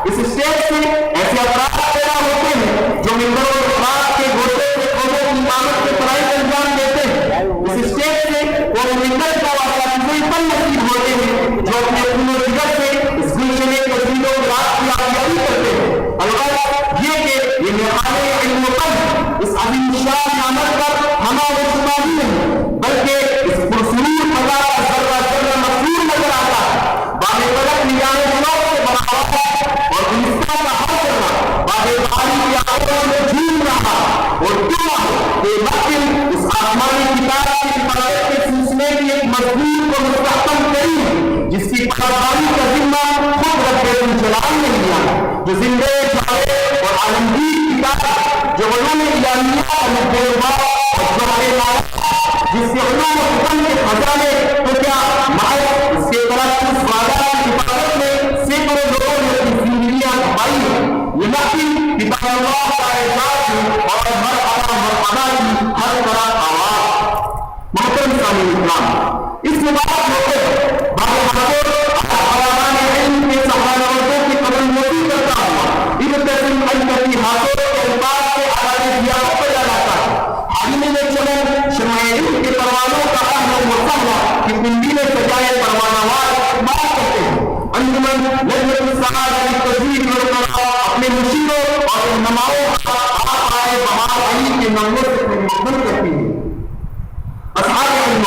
इस स्टेज से ऐसे अफराद पैदा होते हैं जो मिंबरों और अफराद के घोषे से कौमों की इमामत के फराइज अंजाम देते हैं। इस स्टेज से वो मिंबर का वास्ता पल नसीब होते हैं जो अपने पूर्ण जिगर से इस गुलशन के वसीलों रात की आबियाई करते हैं। अलबत्ता ये कि ये निहाले इल्म पल इस अजीम शान अमल पर हमारे शुमारी नहीं, बल्कि इस पुरसूर फजा का जर्रा जर्रा मफरूर नजर आता है। बाबे फलक निगाहे दिलों से बढ़ावा है और गुलिस्तान का हल करना बाबे बारी की आंखों में झूम रहा और दुआ के वकील इस आसमानी किताब की हिफाजत के सिलसिले की एक मजबूत और मुस्तहकम करी जिसकी पहलवानी का जिम्मा खुद रब्बे जलाल ने लिया, जो जिंदे जाए और आलमगीर किताब जो उन्होंने इलाहिया और बेवा और जोहरे जिससे उन्होंने हुक्म के खजाने तो क्या महज इसके तरफ उस वादा की हिफाजत में सैकड़ों लोगों ने अपनी जिंदगियां गंवाई है। ये नफी किताबुल्लाह का एजाज है और हर मरहबा की हर तरह आवाज। मोहतरम सामीन इस्लाम, इस मुबारक मौके पर बाबे हजूर अहवान इल्म के सहारावर्दों की कदमनोशी करता हुआ इब्तिदाई अल-करी हाथों के अल्फाज से आवाज़ दिया पड़ा जाता है। हालिमे में चले शमाइल के परवानों का अहल मुसल्ला की पिंडी में सजाए परवानावार बात करते हैं। अंजुमन लजनतुल सआदा की तजवीज और अपने मुशीरों और नमाओं का आप आए बहार अली के नंबर से मुकम्मल करती है। असहाब इल्म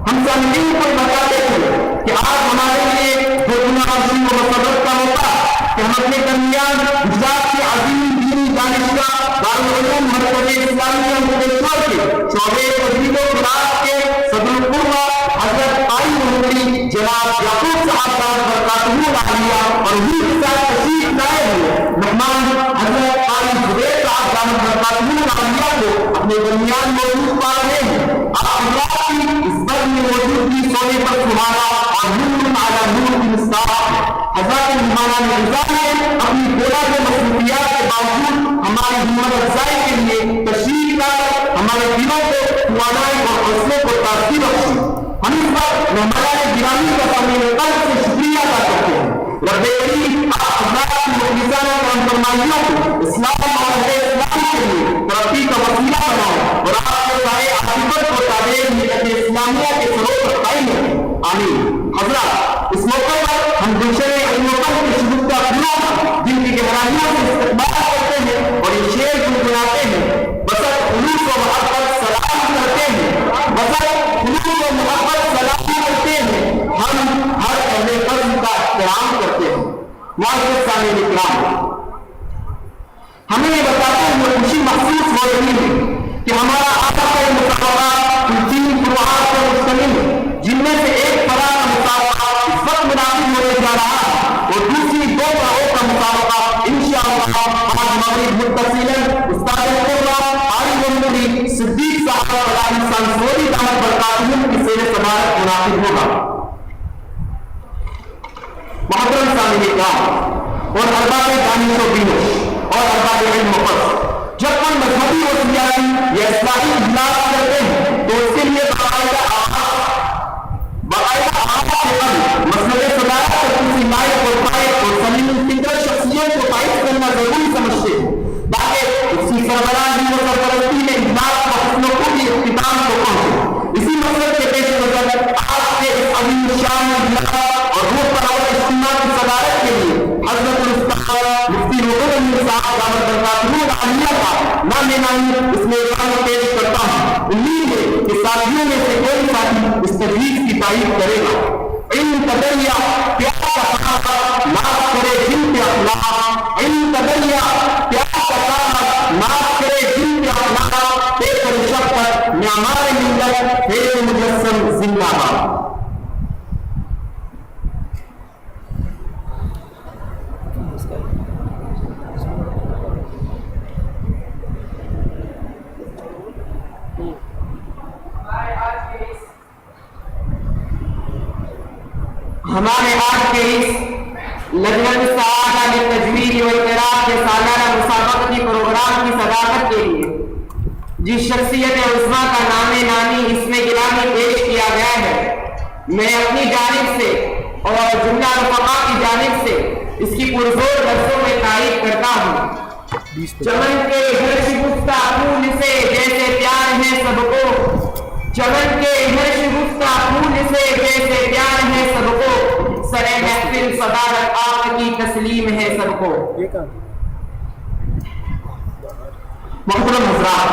हम सामईन को बताते थे कि आज हमारे लिए जो दुनियाशी व मसरत का मौका कि हम अपने दरमियान गुजरात के अजीम दीनी दानिशगाह दारुल उलूम मरकज़े इस्लामिया मुक्तेश्वर के शोबे तजवीज़ व क़िराअत के सदरुल क़ुर्बा हज़रत आई मुहम्मदी जनाब याकूब साहब बरकातहू आलिया और उन्हीं के साथ तशरीफ लाए हुए मेहमान हज़रत आई ज़ुबैर साहब बरकातहू आलिया को अपने दरमियान मौजूद पा रहे हैं। आप की इस वर्ग में मौजूदगी सोने पर सुहाना और नूर आला नूर की मुस्ताह हज़रत मेहमान ने अपनी बेड़ा के मसरूफियात के बावजूद हमारी हिम्मत अफजाई के लिए तशरीफ लाकर हमारे दिलों को तवानाई और हौसले को ताज़गी बख्शी। हम इस वक्त मेहमान गिरामी का सामने कल्ब से शुक्रिया अदा करते हैं। रब्बे करीम आप हज़रत की मुखलिसाना फरमाइयों को इस्लाम और इस्लाम के लिए तरक्की का वसीला बनाओ और आपके सारे आशिक़त को ताबीर मिल्लत इस्लामिया के सरों पर कायम रखें। आमीन। हज़रत, इस मौके पर हम गुलशन इल्म-ओ-क़ल्ब के शुगुफ्ता फूलों दिल की गहराइयों से इस्तक़बाल करते हैं और ये शेर गुनगुनाते हैं। बसत खुलूस व मोहब्बत सलाम करते हैं, बसत खुलूस व मोहब्बत सलाम करते हैं, हम हर अहले फ़र्ज़ का एहतराम करते हैं। मुअज़्ज़िज़ सामीन इकराम, हमें ये बताते हुए खुशी महसूस हो रही है कि हमारा आपस का मुकाबला तीन फुरुआत पर मुश्तमिल है, जिनमें से एक फरा का मुकाबला इस वक्त मुनासिब होने जा रहा है और दूसरी दो फराओं का मुकाबला इंशाअल्लाह आज मगरिब मुत्तसिलन उस्ताद क़ुर्बा आरिफ मुहम्मदी सिद्दीक साहब अलाही सांसोरी दामत बरकातहू की सेरे सबारत मुनासिब होगा। मोहतरम सामीन इकराम और अरबाब दानिश व बीनुश और अरबाब इल्म व जब कोई मजहबी और सियासी या इस्लामी इजलास करते हैं तो उसके लिए बाकायदा मसले सदारत और किसी लायक और फायद और सलीम फिक्र शख्सियत को पाइस करना जरूरी समझते हैं ताकि उसकी सरबराही और सरपरस्ती में इजलास व फैसलों को भी इख्तिताम को पहुंचे। इसी मकसद के पेश नजर आज के इस अजीम शान इजलास और रूह परवर इज्तिमा की सदारत के लिए हज़रत मुफ्ती रुकन अमीर साहब दामत बरकातहू आलिया का नाम इसमें एलान पेश करता हूँ। उम्मीद है कि साथियों में से कोई साथी इस तजवीज़ की तारीफ करेगा। इल्म तदरिया प्यार का सहारा माफ करे जिन पे अखलाक, इल्म तदरिया प्यार का सहारा माफ करे जिन पे अखलाक, पेकर शफ़क़त म्यामार मिल्लत फेर मुजस्सम जिंदाबाद। हमारे आज के इस लजनत सआदा में तजवीज़ व क़िराअत के सालाना मुसाबक़ती प्रोग्राम की सदाकत के लिए जिस शख्सियत उस्मा का नामे नामी इसमें गिलानी पेश किया गया है, मैं अपनी जानिब से और जुमला रफ़क़ा की जानिब से इसकी पुरजोर लफ्जों में तारीफ करता हूँ। चमन के हर्ष गुफ्ता फूल से जैसे प्यार है सबको, चमन के हर्ष गुफ्ता फूल से जैसे प्यार है सबको, सरे महफिल सदारत आपकी तस्लीम है सबको। मोहतरम हज़रात,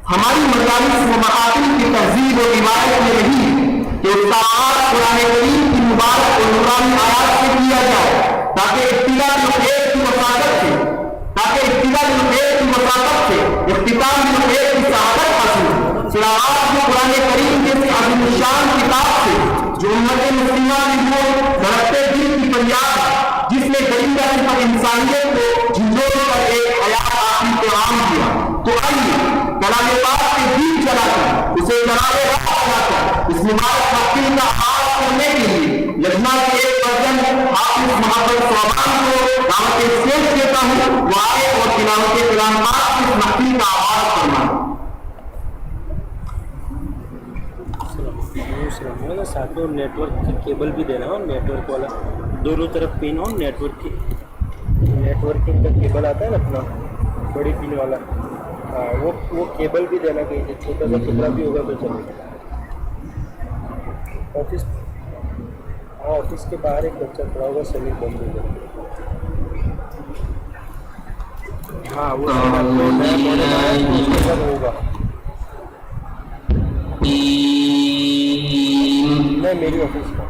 हमारी मजालिस व महाफिल की तहजीब और रिवायत में रही कि उसका आगाज़ कुरान करीम की मुबारक और नूरानी आयात से किया जाए ताकि इब्तिदा बिल-खैर की वसातत से इख्तिताम बिल-खैर की सआदत हासिल हो। सिरात में कुरान करीम जैसे अज़ीमुश्शान किताब से जो उम्मत मुस्लिमा की वो धड़कते दिल की फरियाद जिसने गरीब पर इंसानियत को झिझोड़ कर एक हयात आखिरी को आम किया, तो आइए कलाम पाक के दीन चलाकर उसे जनाबे राह चलाकर इस मुबारक महफिल का आगाज़ करने के लिए लखनऊ के एक वर्जन हाफिज मोहम्मद सोबान को दावत इस्लाम देता हूँ। वो आए और तिलावत कलाम पाक की इस महफिल का आगाज़ फरमाएं। साथ में नेटवर्क की केबल भी देना हो, नेटवर्क वाला दोनों तरफ पिन हो, नेटवर्किंग का केबल आता है ना अपना बड़ी पिन वाला, हाँ वो केबल भी देना, कहीं से छोटा सा टुकड़ा भी होगा तो चलेगा। ऑफिस के बाहर एक बच्चा खड़ा होगा, सभी बंद हो जाएगा। हाँ वो होगा नहीं मेरी ऑफिस का।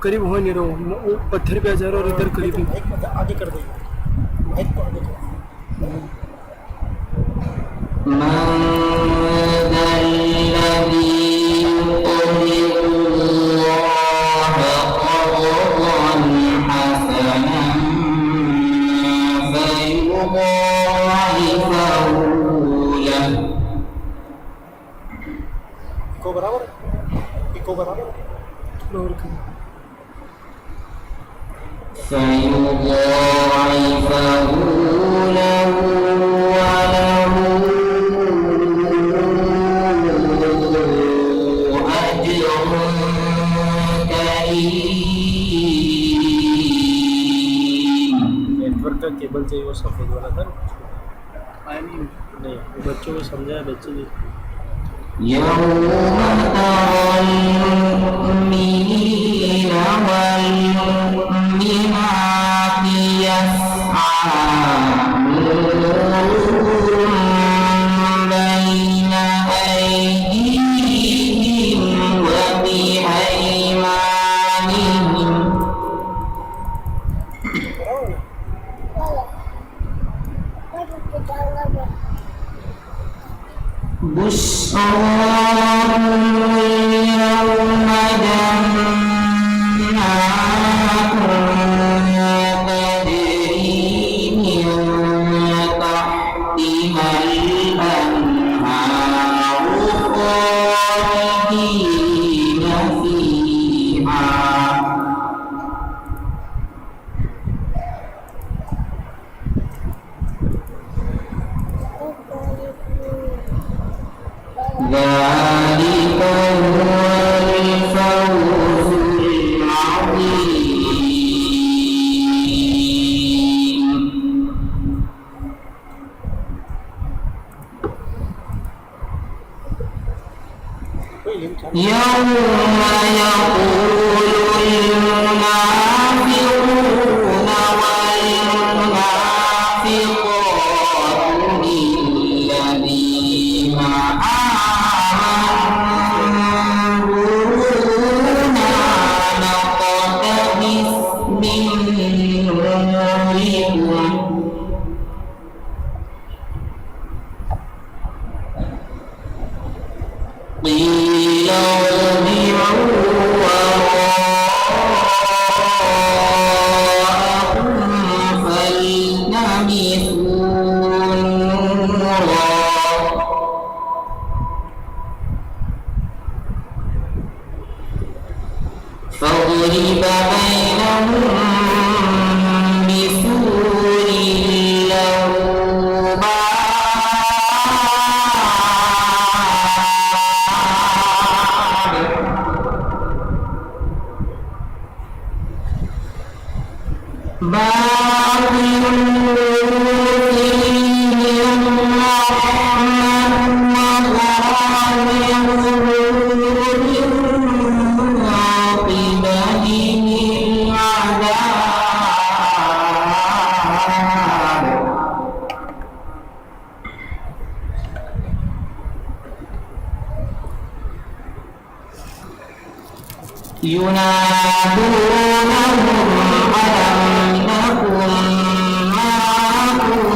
करीब हो नहीं रहा, वो पत्थर पे आ जा रहा और इधर करीब आगे कर दो, माइक को आगे कर। इको बराबर नेटवर्क का केबल चाहिए, वो सफेद वाला था नहीं, बच्चों को समझाया, बच्चे भी فضرب بينهم بسور له باب ينادونهم ألم نكن معكم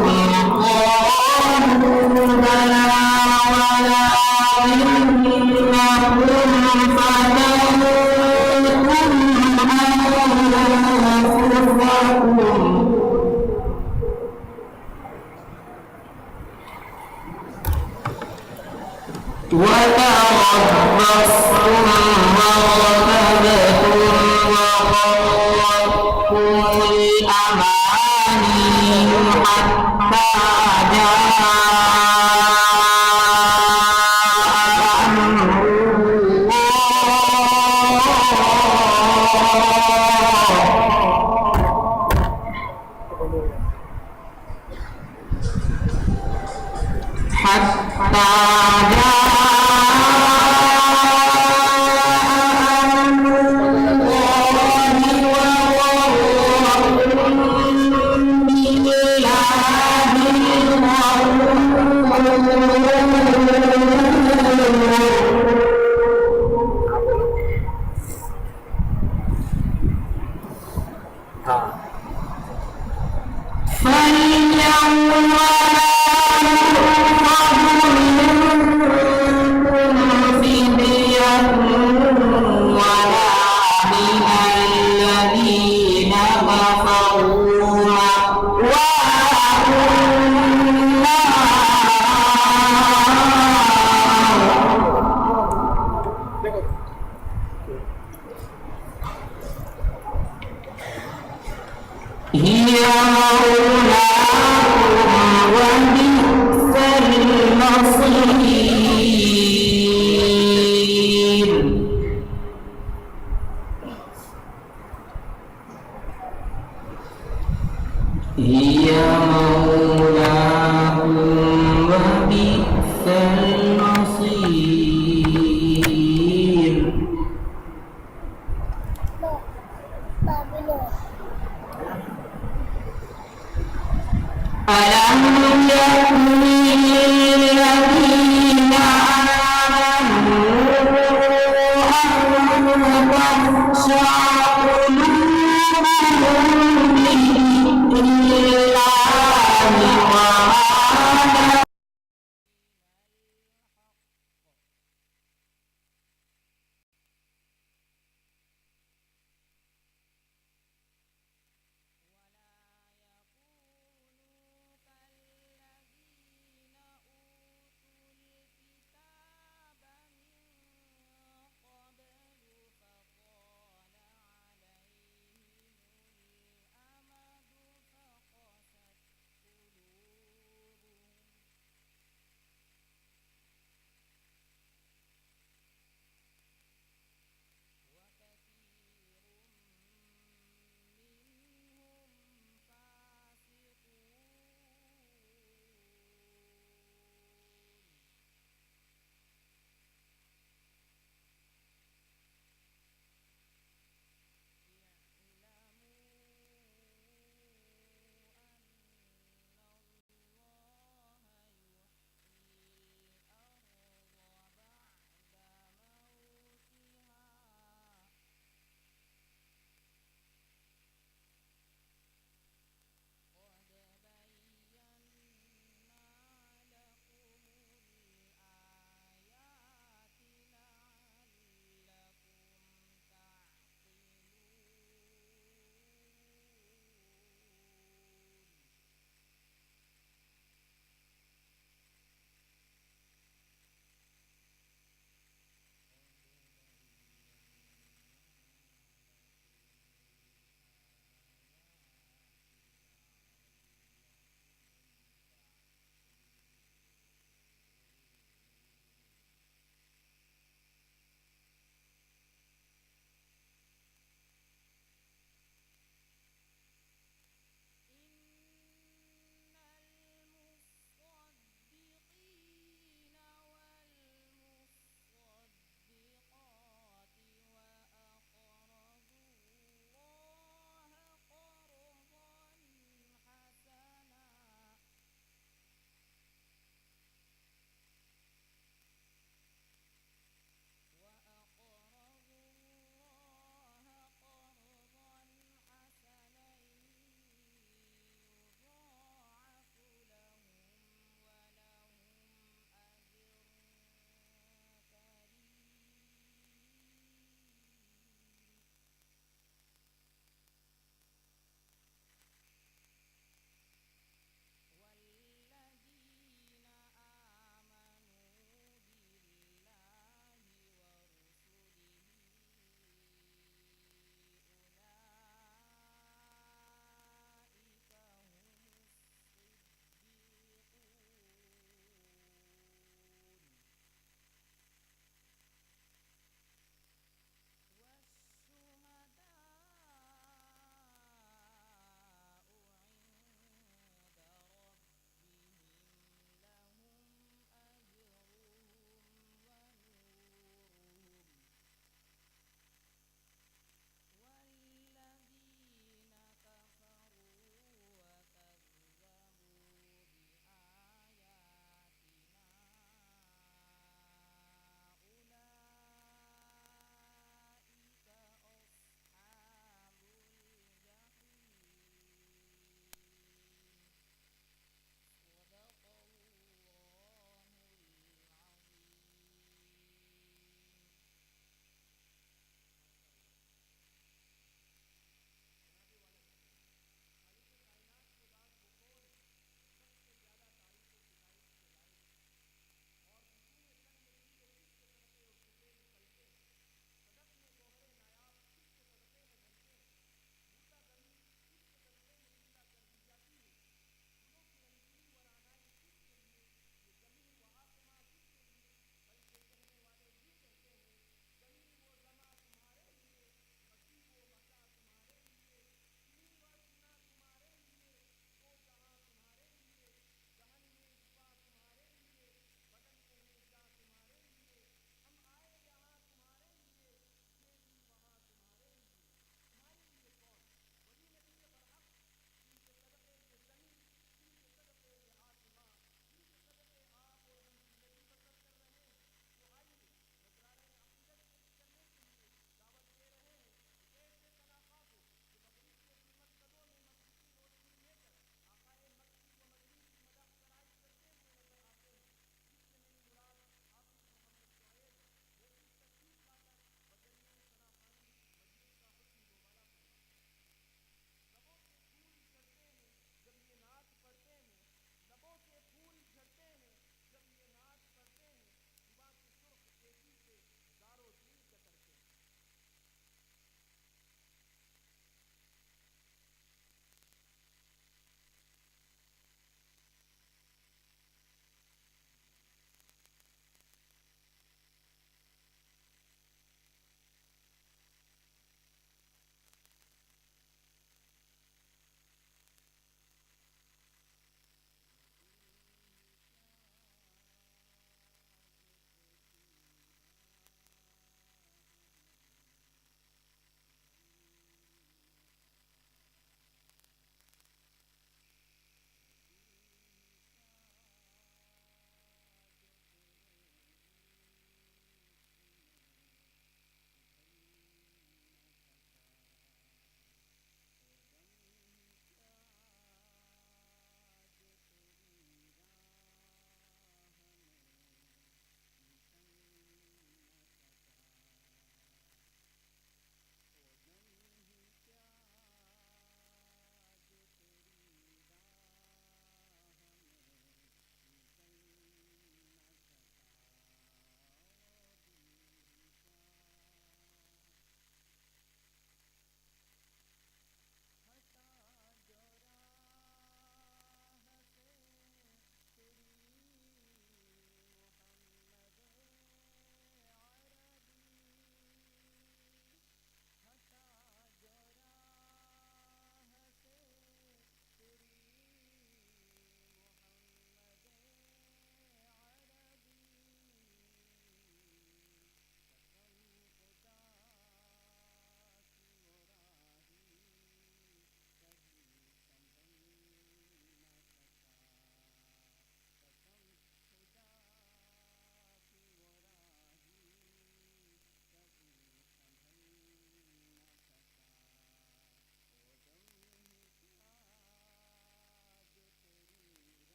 قالوا بلى ولكنكم فتنتم أنفسكم وتربصتم وارتبتم وغرتكم الأماني حتى جاء أمر الله حتى هي مولاكم وبئس المصير هي مولاكم وبئس المصير ألم يكن للذين آمنوا أن تخشع قلوبهم لذكر الله وما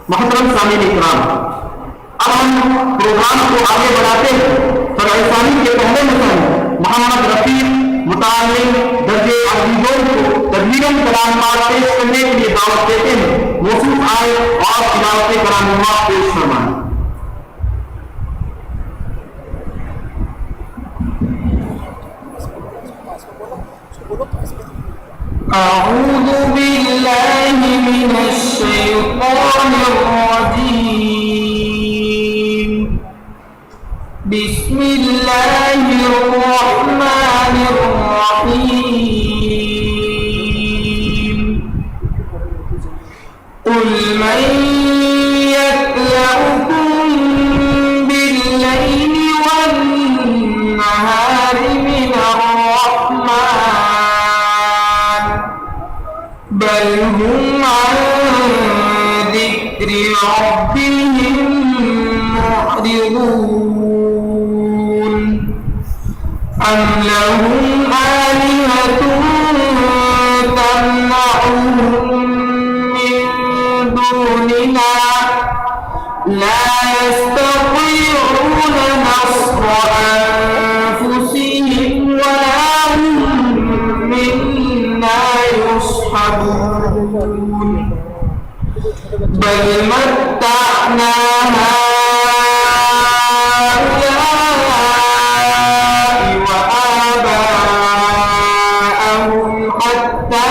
मोहतरम सामीन इकराम, अब हम प्रोग्राम को आगे बढ़ाते हैं। फराइसानी के पहले मिशन मोहम्मद रफी मुतालिम दर्जे अजीजों को तदवीरन कलाम पाठ पेश करने के लिए दावत देते हैं। मौसूफ आए और तिलावत कलाम पेश फरमाएं। أعوذ بالله من الشيطان الرجيم. بسم الله الرحمن الرحيم. قل من يكلؤكم بالليل والنهار من الرحمن بل هم عن ذكر ربهم معرضون. أم لهم آلهة تمنعهم من دوننا لا يستطيعون نصر أنفسهم ولا هم منا يصحبون. بل متعنا هؤلاء وآباءهم حتى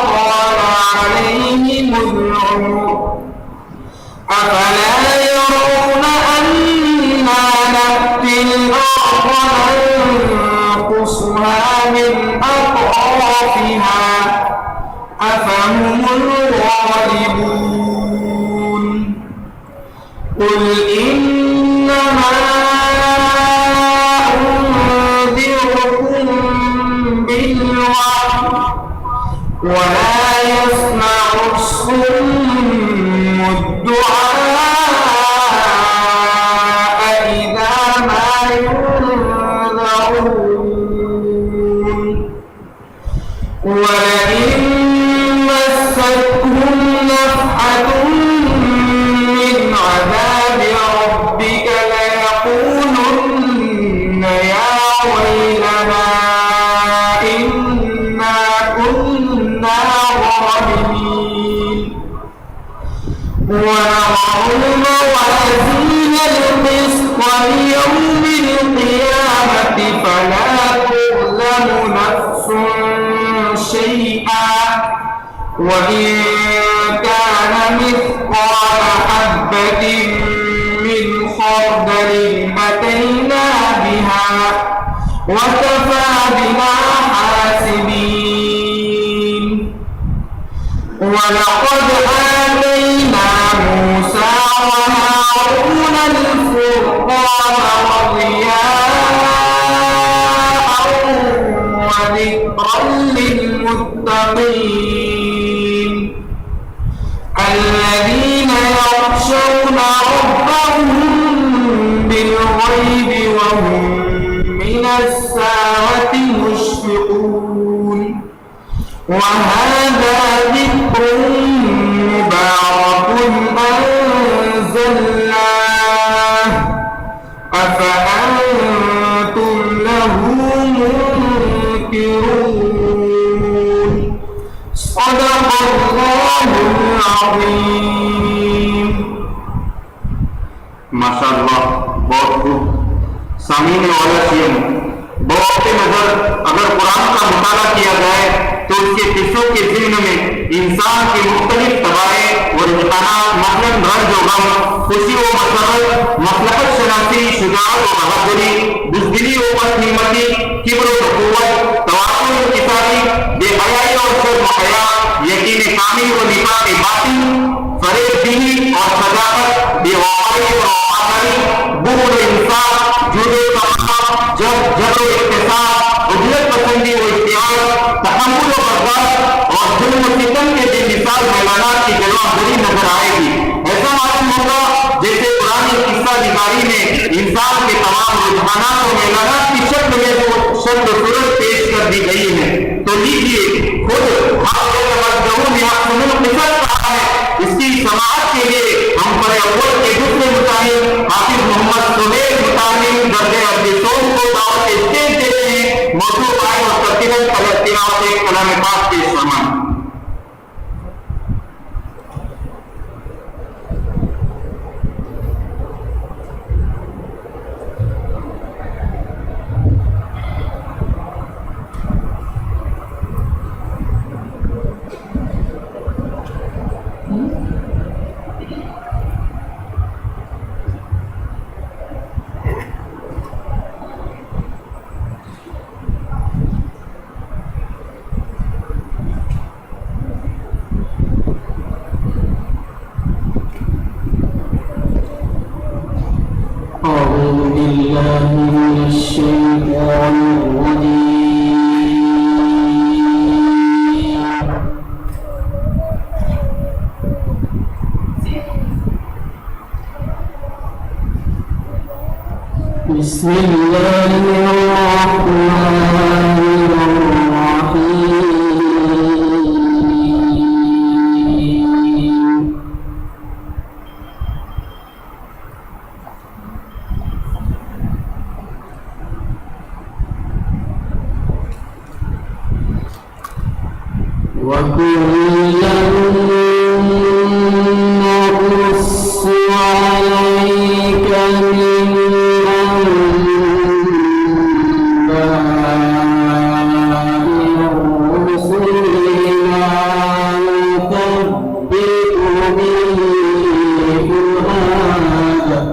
طال عليهم العمر أطرافها أفهم الغالبون قل إنما أنذركم بالوحي ولا يسمع الصم الدعاء إذا ما ينذرون ولئن مستهم نفحة من عذاب ربك ليقولن يا ويلنا إنا كنا ظالمين ونضع الموازين القسط ليوم القيامة فلا تظلم نفس شيئا وإن كان مثقال حبة من خردل أتينا بها وكفى بنا حاسبين ولقد آتينا موسى وهارون الفرقان وضياء وذكرا للمتقين الذين يخشون ربهم بالغيب وهم من الساعة مشفقون وهذا ذكر مبارك أنزلناه أفأنتم له منكرون صدق الله العظيم माशाअल्लाह बहुत खूब सामीने वाला सीएम बहुत के नजर अगर कुरान का मुताला किया जाए तो उसके किस्सों के जिम्न में इंसान के मुख्तलिफ तबाए और इम्तिहानात मसलन रंज व गम खुशी व मसरत मसलहत शनासी शुजाअत व बहादुरी बुज़दिली व बदनीमती किब्र व क़ुव्वत तवाज़ुन व किसारी बेहयाई और शर्म हया यकीन कामिल व निफाक़ बातिन फरेबगिरी और सदाकत बेवफाई और वफादारी बुग़्ज़ इंसाफ जुद व जबर व इख्तिसाब उजलत पसंदी व इख्तियार तहम्मुल व बर्दाश्त और जुल्म व सितम के बेमिसाल मैदानात की जलवागरी नजर आएगी। ऐसा मालूम होगा जैसे पुरानी किस्सा निगारी में इंसान के तमाम रुझानात और मैदानात की शक्ल में वो शक्ल सूरत पेश कर दी गई है। तो लीजिए खुद इसकी समाअत के लिए हम पर अव्वल के दूसरे मुतालिम हाफिज मोहम्मद सुहेल मुतालिम दर्जे अब्दुल को दावत स्टेज देते हैं। मौजूद आए और तकरीबन तिलावत एक कलाम पाक पेश फरमाएं। أعوذ بالله من الشيطان الرجيم بسم الله الرحمن الرحيم وكلا نقص عليك من أنباء الرسل ما نثبت به فؤادك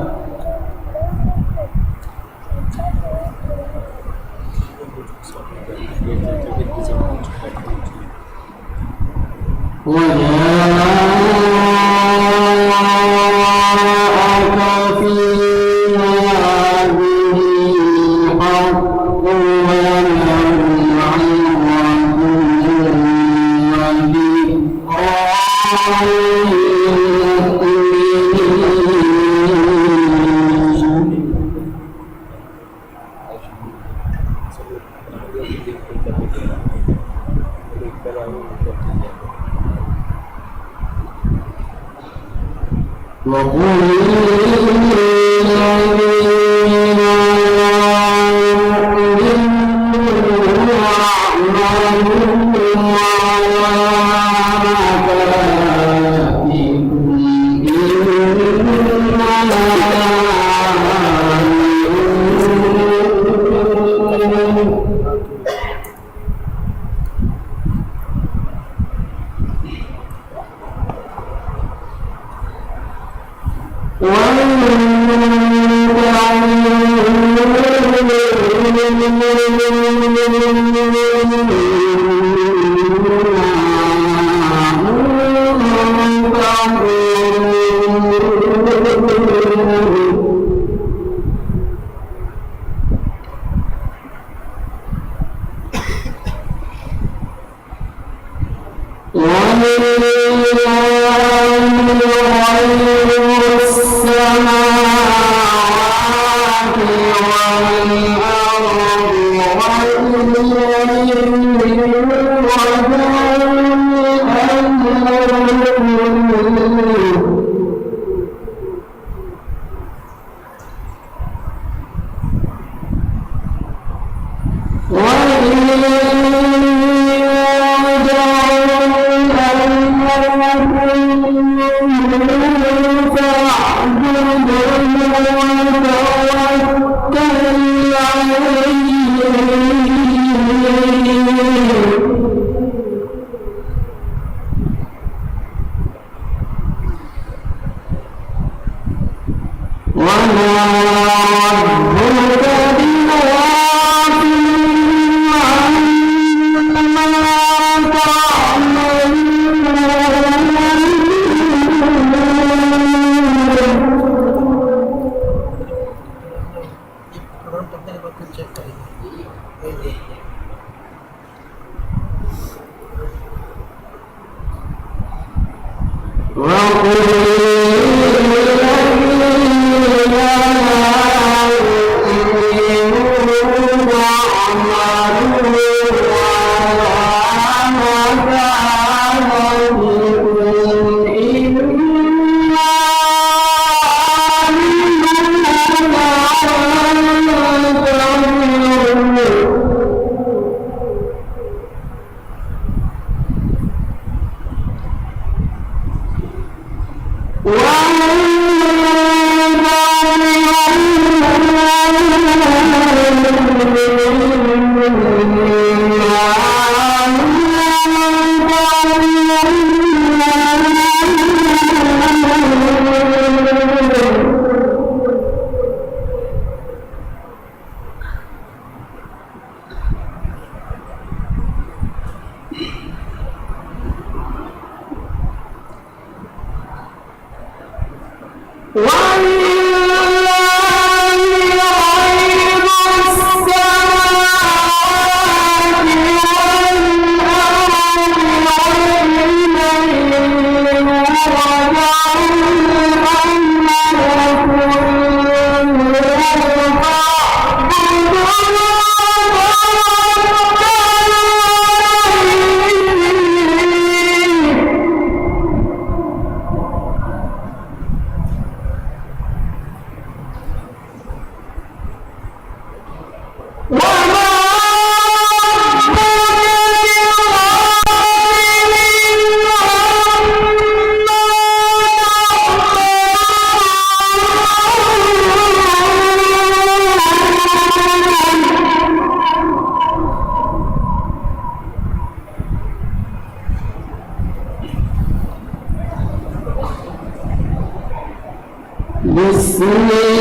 بسم الله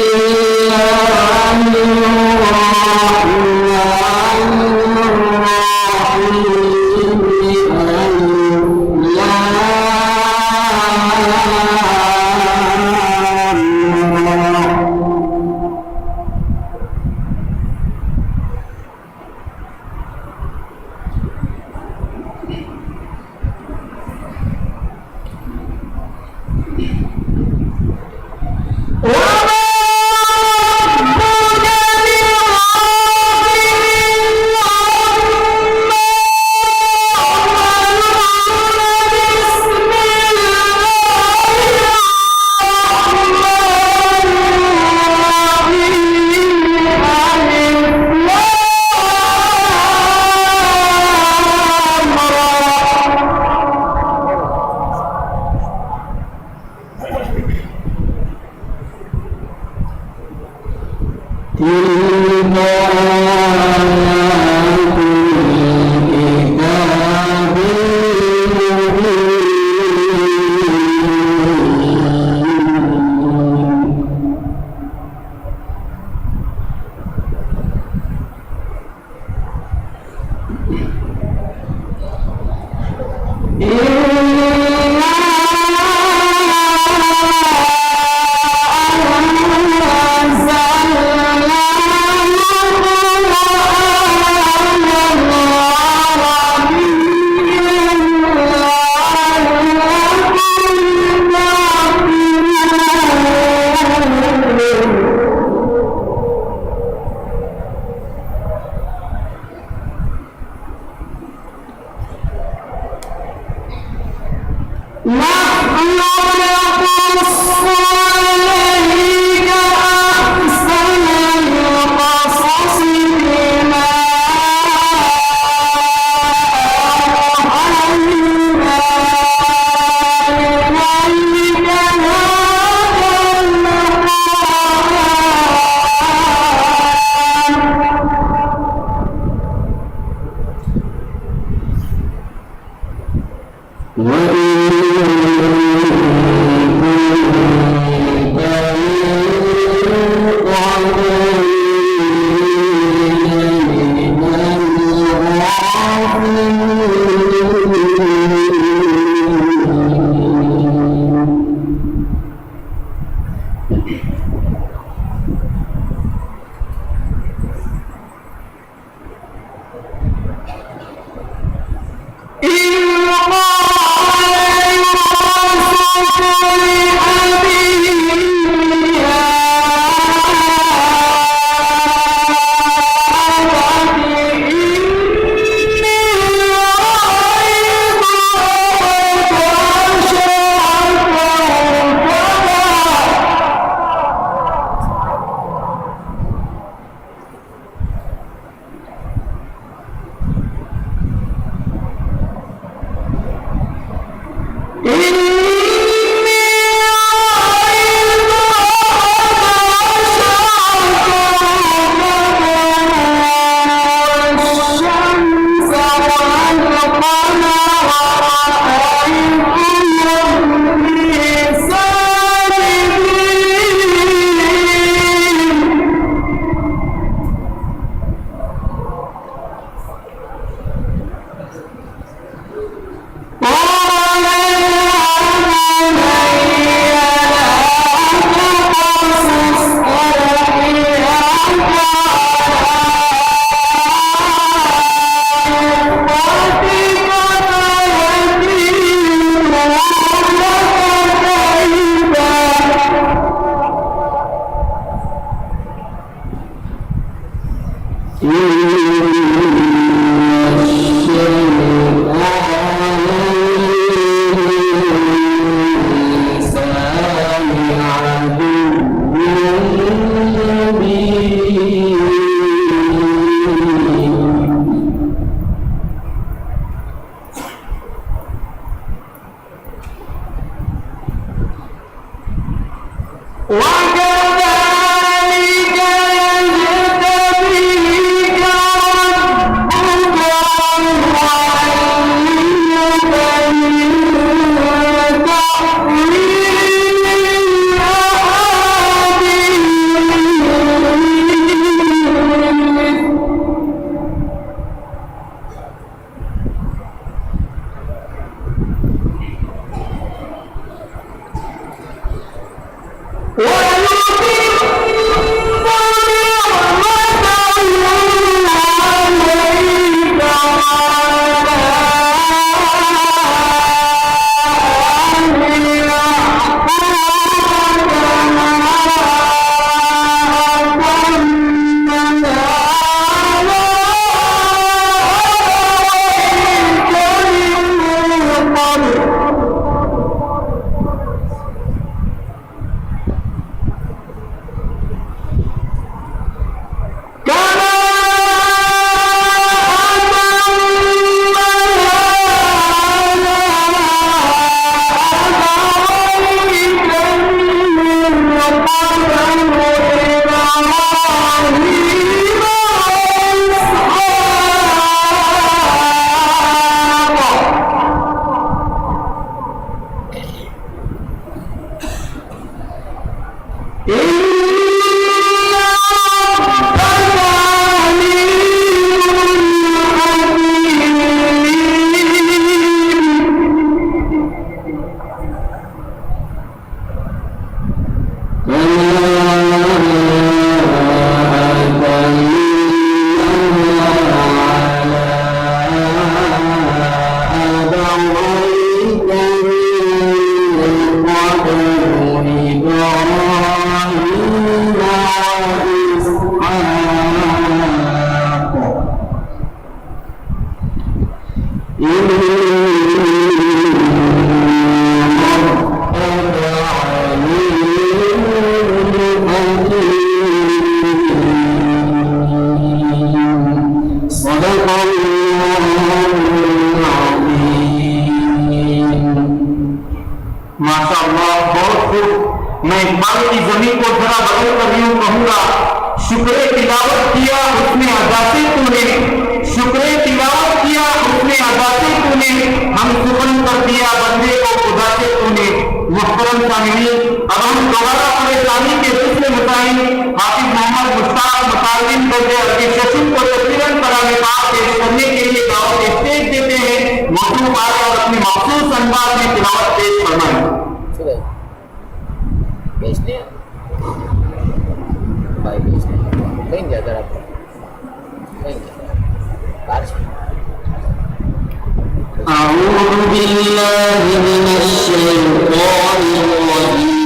الرحمن الرحيم माशाअल्लाह, बहुत खूब। मैं इकबाल की जमीन को जरा बदल कर यूं कहूंगा, शुक्र तिलावत किया उसने अदा से तूने, शुक्र तिलावत किया उसने अदा से तूने, हम सुखन कर दिया बंदे को खुदा से तूने। मुहतरम सामिईन, अब हम दोबारा परेशानी के दूसरे मुताइन हाफिज मोहम्मद मुश्ताक मुतालिम दर्जे अरबी शशुन को तकरीरन कलाम पाक पेश करने के लिए दावत स्टेज देते हैं। मौजूद आए और अपनी मखसूस अंदाज में तिलावत पेश फरमाएं। बेचते हैं भाई, बेचते हैं लेंगे अगर आप लेंगे कार से। أعوذ بالله من الشيطان الرجيم.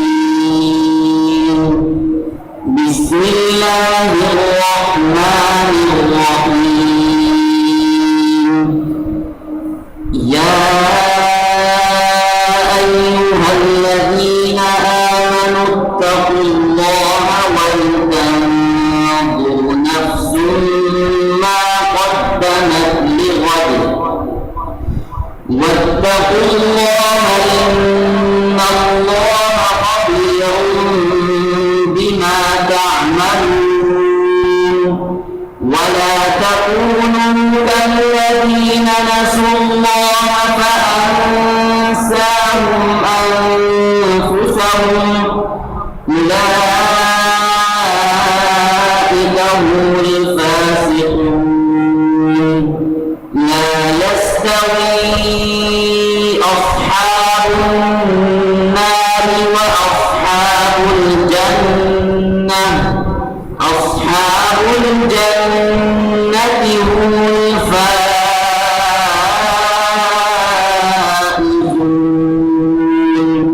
بسم الله الرحمن الرحيم. يا أيها الذين آمنوا اتقوا الله ولتنظر نفس ما قدمت لغد واتقوا الله إن الله خبير بما تعملون. ولا تكونوا كالذين نسوا الله فأنساهم أنفسهم أولئك هم الفاسقون. لا يستوي أصحاب النار وأصحاب الجنة. أصحاب الجنة هم الفائزون.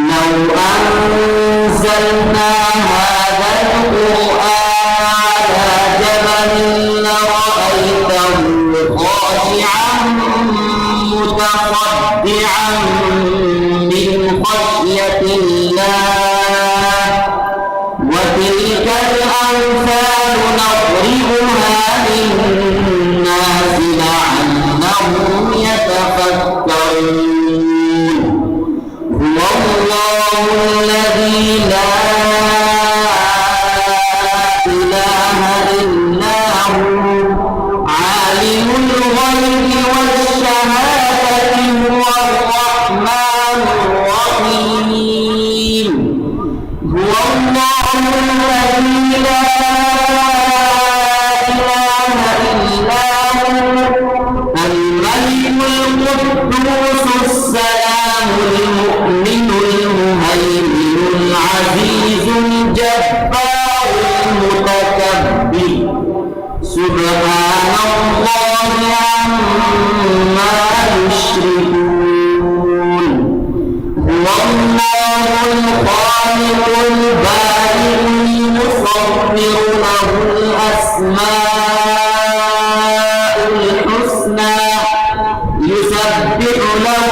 لو أنزلنا هذا القرآن على جبل لرأيته خاشعا متصدعا من خشية الله. وتلك الأمثال نضربها للناس لعلهم يتفكرون. هو الله الذي لا إله إلا هو عالم الغيب والشهادة هو الرحمن الرحيم. هو الله الذي لا إله إلا هو الملك القدوس السلام المؤمن المهيمن العزيز الجبار المتكبر. سبحان الله عما يشركون. هو الله الخالق البارئ المصور له الأسماء الحسنى يسبح له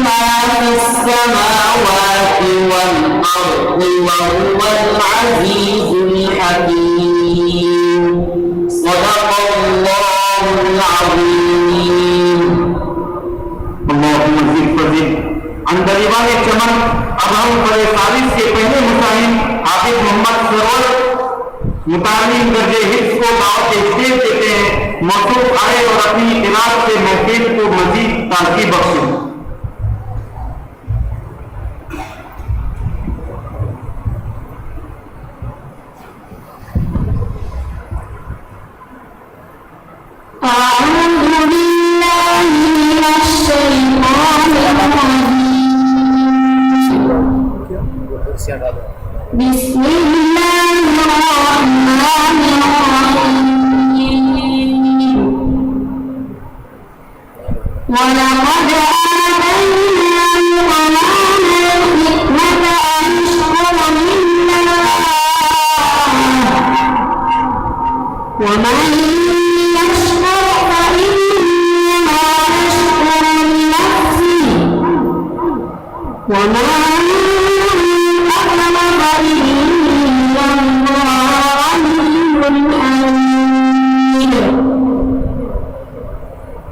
ما في السماوات والأرض وهو العزيز الحكيم. صدق الله العظيم. اللهم زد فزد. अंदरीवान चमन। अब हम बड़े सालिस के पहले मुतालिम हाफिज मोहम्मद सरवर मुतालिम दर्जे हिफ्ज को दावत स्टेज देते हैं। मौजूद आए और अपनी किरात से महफिल को मजीद ताज़गी बख्शें। بسم الله الرحمن الرحيم ولقد آتينا لقمان الحكمة أن اشكر لله ومن يشكر فإنما يشكر لنفسه ومن كفر فإن الله غني حميد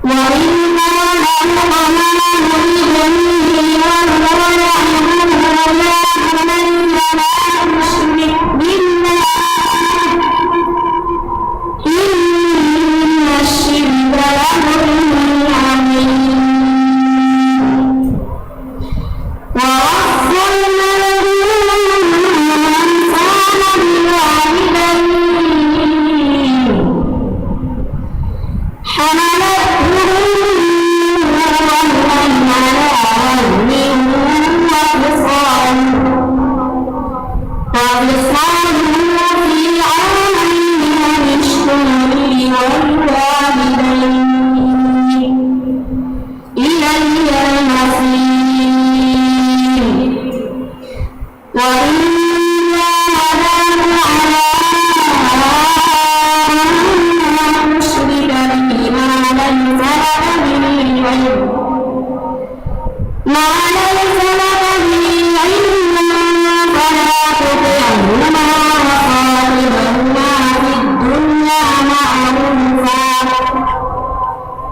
وإن قال لقمان لابنه وهو يعظه يا بني لا تشرك بالله إن الشرك لظلم عظيم ووصينا الإنسان بوالديه حملته وهنا على وهن وفصاله في عامين أن اشكر لي ولوالديك إلي المصير وإن جاهداك على أن تشرك بي ما ليس لك به علم فلا تطعهما وصاحبهما في الدنيا معروفا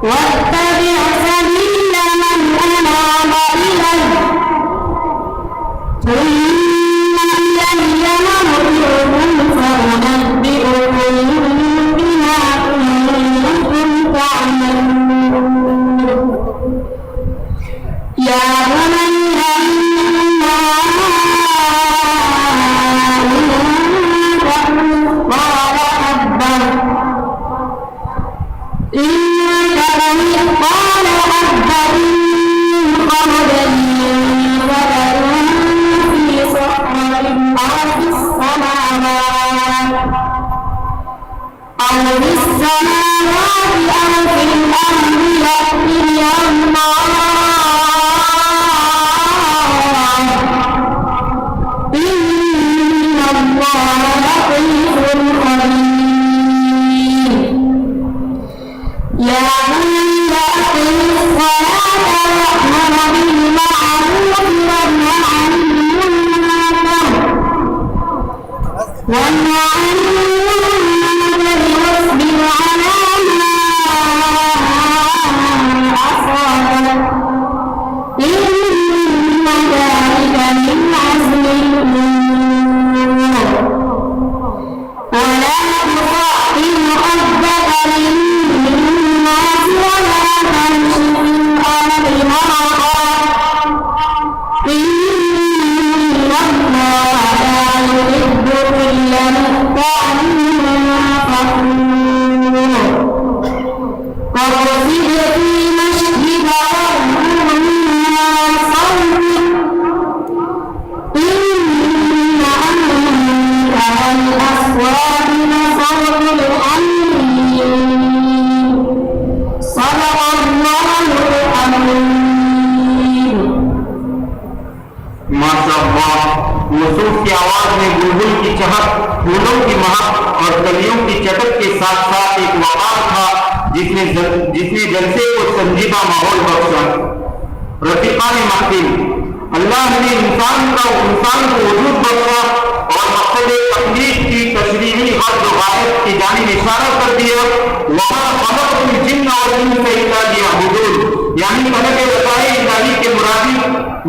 واتبع سبيل من أناب إلي ثم إلي مرجعكم فأنبئكم بما كنتم تعملون يا بني إنما قال أبا إنك لمن قال أبا إن خرجني ولد في صحراء أو في السماوات أو في الأرض يأتي الله إن الله لطيف خبير يا بني أقم الصلاة وأمر بالمعروف وانه عن المنكر واصبر على ما أصابك إن ذلك من عزم الأمور ولا تخاطب خدك للناس ولا تمش في الأرض مرحا إن الله لا يحب كل مختال فخور واقصد في مشيك واغضض من صوتك إن أنكر الأصوات لصوت الحمير صدق الله العظيم माशाअल्लाह यूसुफ की आवाज में बुलबुल की चहक, फूलों की महक और कलियों की चटक के साथ साथ एक वकार था जिसने जलसे को संजीदा माहौल बख्शा। रफीकान महफिल, अल्लाह ने इंसान को वजूद बख्शा और मकसद तकलीफ की तशरीही हद गायब की जानिब इशारा कर दिया। वहाँ खलक़तुल जिन्न वल इंस इल्ला लियअबुदून, यानी खलक़ रसाई इलाही के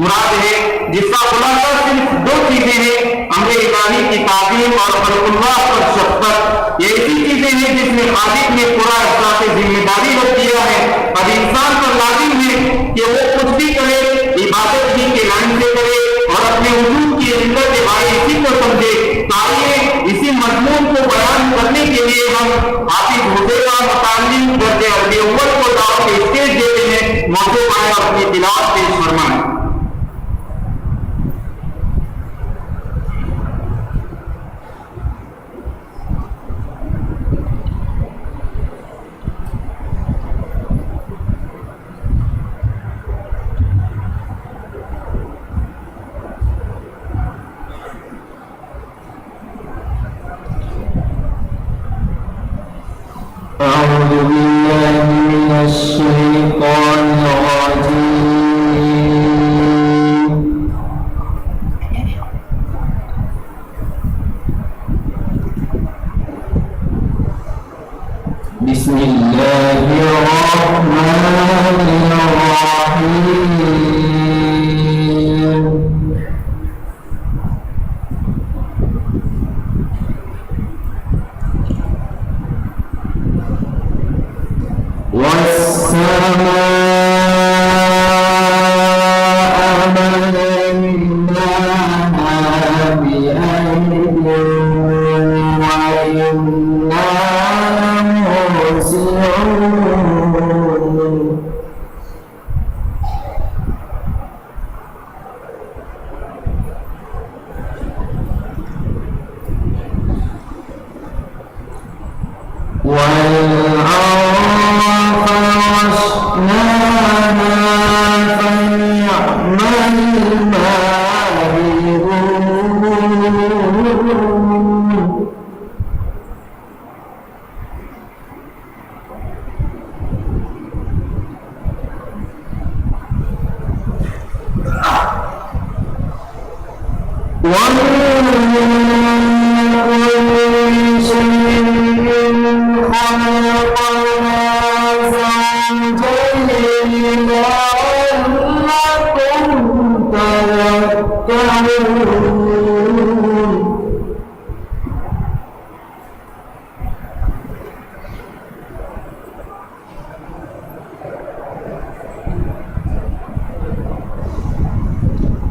मुराद है, जिसका खुलासा सिर्फ दो चीजें हैं, अम्र इलाही की ताज़ीम और खल्क़ुल्लाह पर शफ़क़त। ये ऐसी चीजें हैं जिसमें खालिक ने पूरा एहसास जिम्मेदारी रख दिया है। अब इंसान पर लाजिम है कि वो कुछ भी करे इबादत ही के लाइन से करे और अपने वजूद की इल्लत इसी को समझे। आइए इसी मजमून को बयान करने के लिए हम हाफिज हुसैन मुताल्लिम दर्जे अरबी अव्वल को दावत स्टेज देते हैं। मौजूद आए अपनी तिलावत पेश फरमाएं। فجعلناها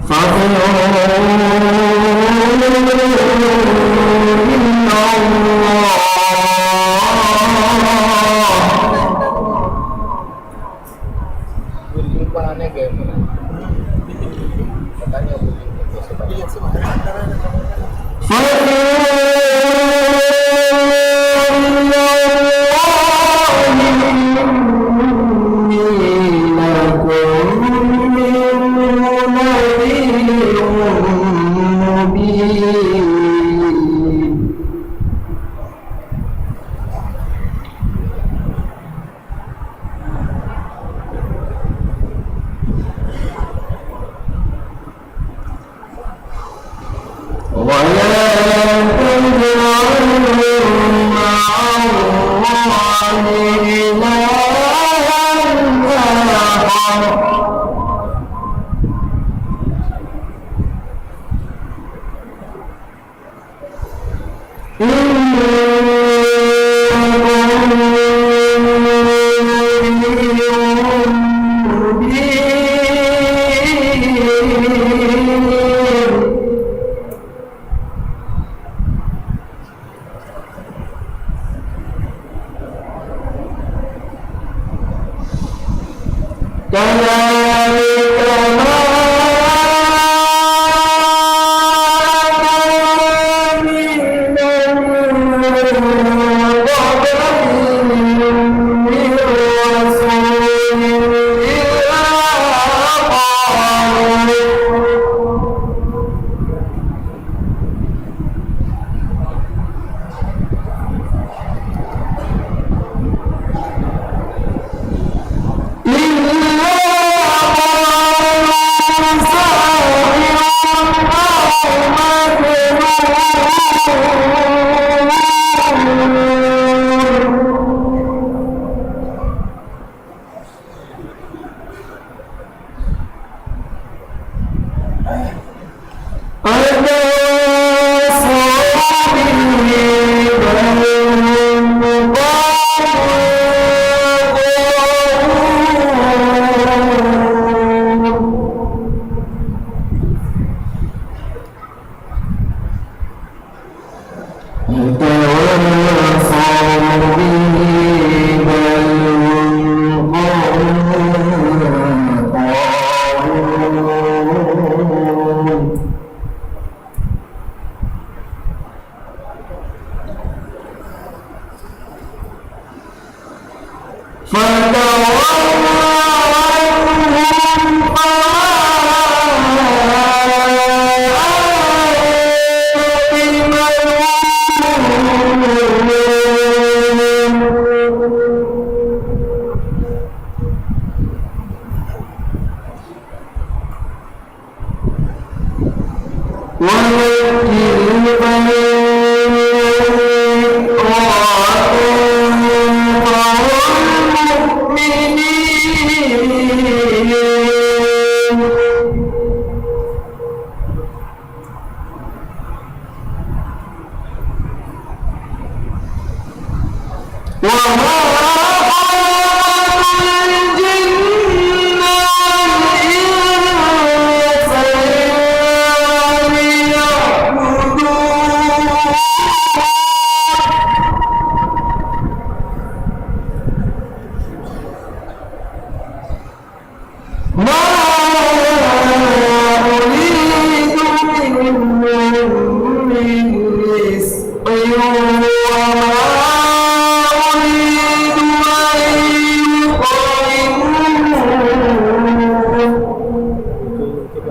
فنعم الماهدون Limpahannya kayak mana? Katanya begini.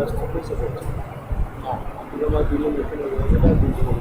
pasti bisa baca. Kalau mati lu mungkin ada di sini.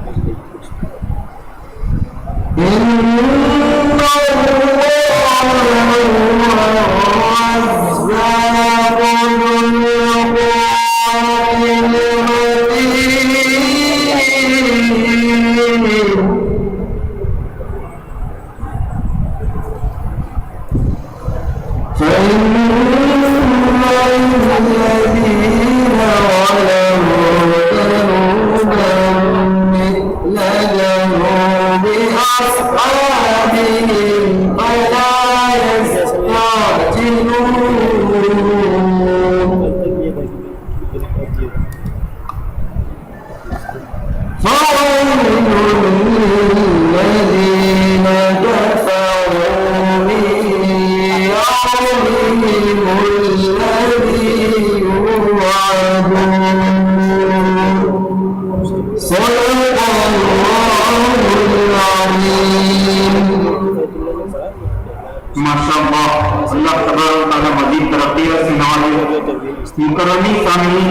मुकर्रमी सामीन,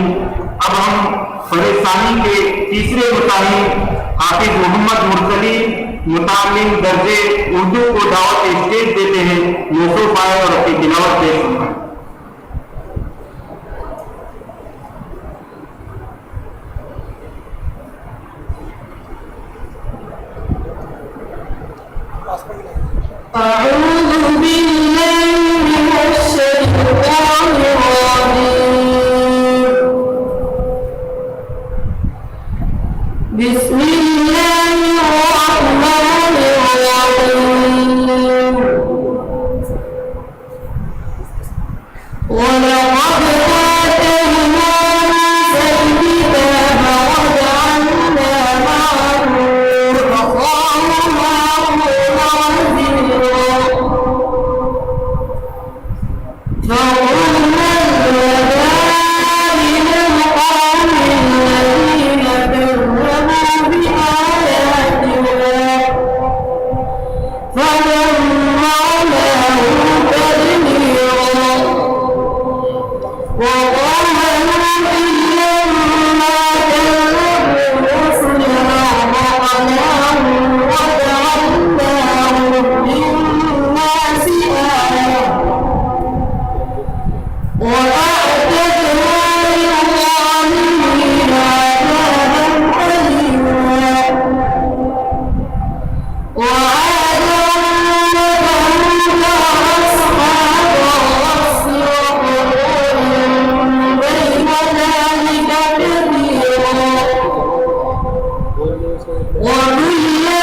अब हम परेशानी के तीसरे मुतालिम हाफिज मोहम्मद मुर्सली मुतालिम दर्जे उर्दू को दावत स्टेज देते हैं। यूसुफ आए और अपनी तिलावत पेश फरमाएं। بسم الله الرحمن الرحيم ولقد آتينا موسى الكتاب وجعلنا معه أخاه هارون وزيرا فقلنا اذهبا إلى القوم الذين كذبوا بآياتنا فدمرناهم تدميرا وقالوا لما كذبوا الرسل أغرقناهم وجعلناهم للناس آية وأعتدنا للظالمين عذابا أليما وعادا وثمود وأصحاب الرس وقرونا بين ذلك كثيرا وكلا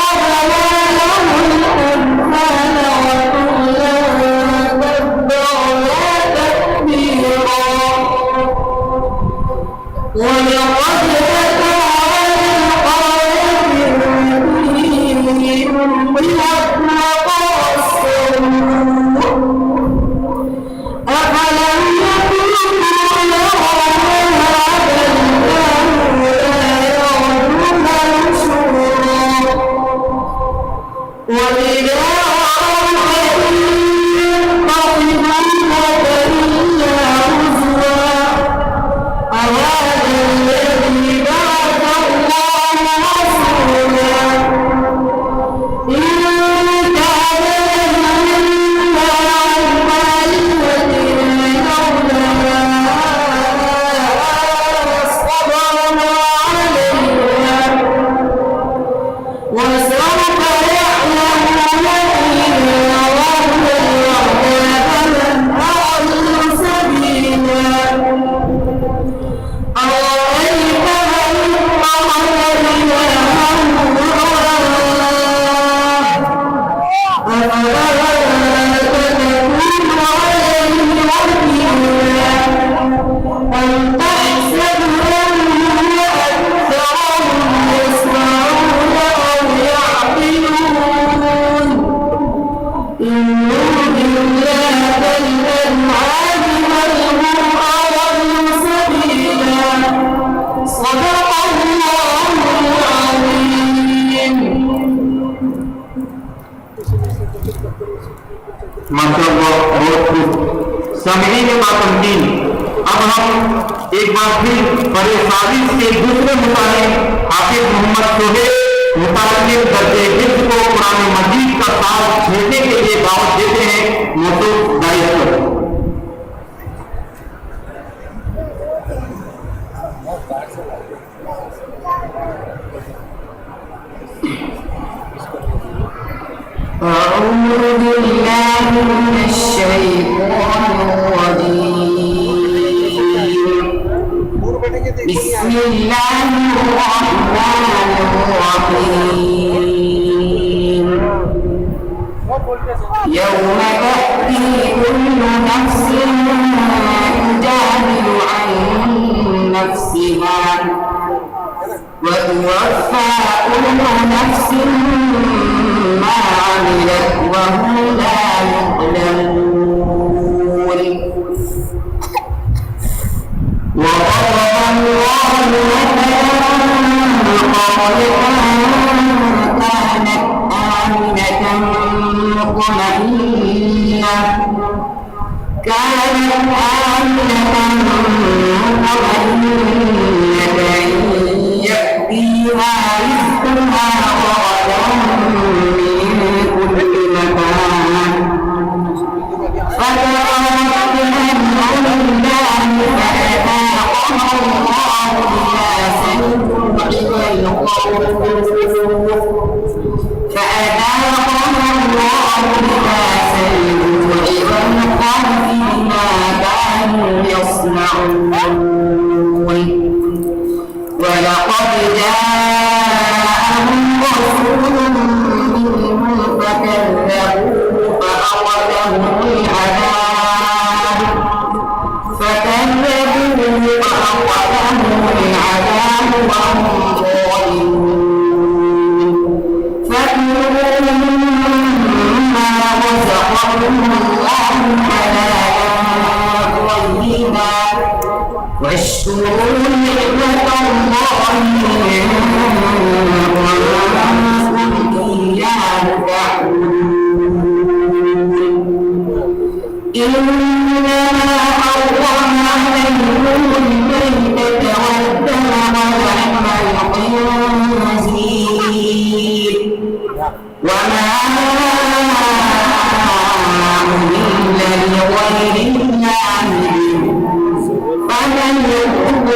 ضربنا له الأمثال وكلا تبرنا تتبيرا ولقد أفلم يكونوا يرون هذا الكون لا يرون نشورا وإذا رأوا أن يتخذونك إلا هزوا أهذا الذي بعث الله رسولا إن كان لمنا صبرنا عليها وسوف يعلمون حين يرون العذاب من أضل سبيلا أرأيت من اتخذ إلهه هواه أفلا تكون عليه وكيلا أم تحسب أن أكثرهم يسمعون أو يعقلون إنهم إلا كالأنعام بل هم أضل سبيلا صدق الله العظيم माशाअल्लाह बहुत खूब। सामईन मातमदीन, अब हम एक बार फिर बड़े साजिश के दूसरे मुताले हाफिज मोहम्मद सोहेल मुतालिम दर्जे हिफ्ज़ को कुरान मजीद का साथ छेड़ने के लिए दावत देते हैं। मौजूद दायित्व أعوذ بالله من الشيطان الرجيم بسم الله الرحمن الرحيم يوم تأتي كل نفس تجادل عن نفسها وتوفى كل نفس ما عملت وهم لا يظلمون وضرب الله مثلا قرية كانت آمنة مطمئنة يأتيها رزقها رغدا من كل مكان فكفرت بأنعم الله فأذاقها الله لباس الجوع والخوف بما كانوا يصنعون ولقد جاءهم رسول منهم فكذبوه فأخذهم العذاب وهم ظالمون فكلوا مما رزقكم الله حلالا طيبا واشكروا نعمة الله إن كنتم إياه تعبدون إنما حرم عليكم الميتة والدم ولحم الخنزير وما أهل لغير الله به فمن يضر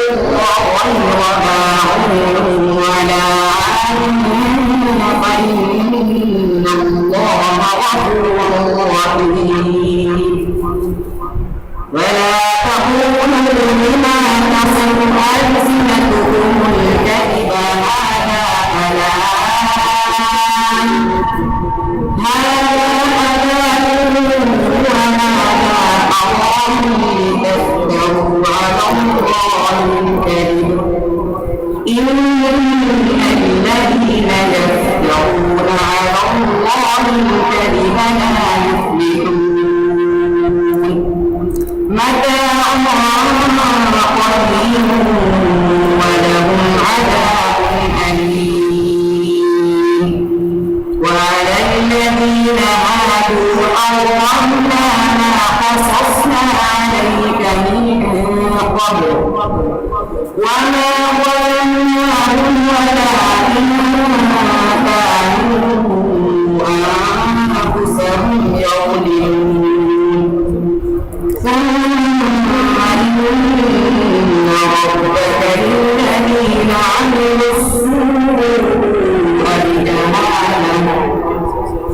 غير باغ ولا عاد فإن الله غفور رحيم ولا تقولوا لما تصف ألسنتكم الكذب هذا حلال وهذا حرام لتفتروا على الله الكذب إن الذين يفترون على الله الكذب لا يفلحون متاع قليل ولهم عذاب أليم وعلى الذين هادوا حرمنا ما قصصنا عليك من قبل وما ظلمناهم ولكن كانوا أنفسهم يظلمون ثم إن ربك للذين عملوا السوء بجهالة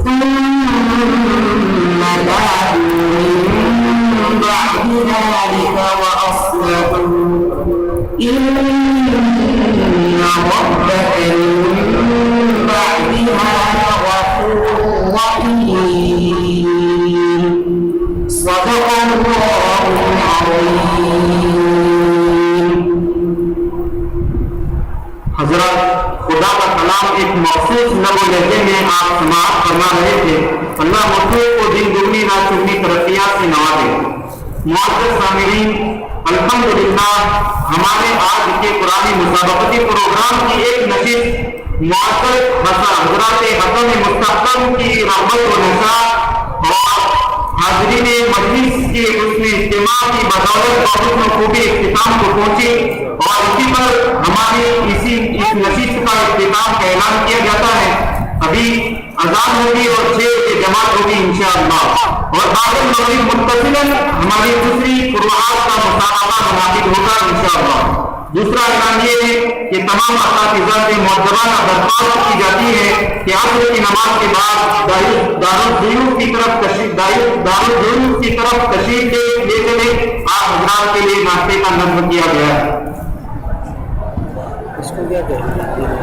ثم تابوا من بعد ذلك وأصلحوا إن ربك من بعدها لغفور رحيم صدق الله العظيم हजरत खुदा का कलाम एक मखसूस लबो लहजे में आप समाप्त फरमा रहे थे। अल्लाह मखलूक को दिन दुगनी ना चुगनी तरक्कियात से नवाजे। मुअज़्ज़िज़ सामिरीन, अल्हम्दुलिल्लाह हमारे आज के कुरानी मुसाबकती प्रोग्राम की एक नशिस्त मुअज़्ज़िज़ हज़रात हसन मुस्तक़िम की रहमत व नसात और हाज़रीन मजलिस की के उसमें इज्तिमा की बदौलत बहुत में खूबी इख्तिताम को पहुंची और इसी पर हमारी इस नशीद का इख्तिताम का ऐलान किया जाता है। अभी अजान होगी और 6 बजे जमात होगी इंशाअल्लाह और बादल मगरिब मुत्तसिलन हमारी दूसरी कुरान का मुसाफा मुनाकिद होगा इंशाअल्लाह। दूसरा ऐलान ये है कि तमाम असातिज़ा से मुअज़्ज़बाना दरख्वास्त की जाती है कि असर की नमाज के बाद दारुल की तरफ तशरीफ ले चले। आप हज़रात के लिए नाश्ते का नज़्म किया गया है। इसको क्या कहते हैं?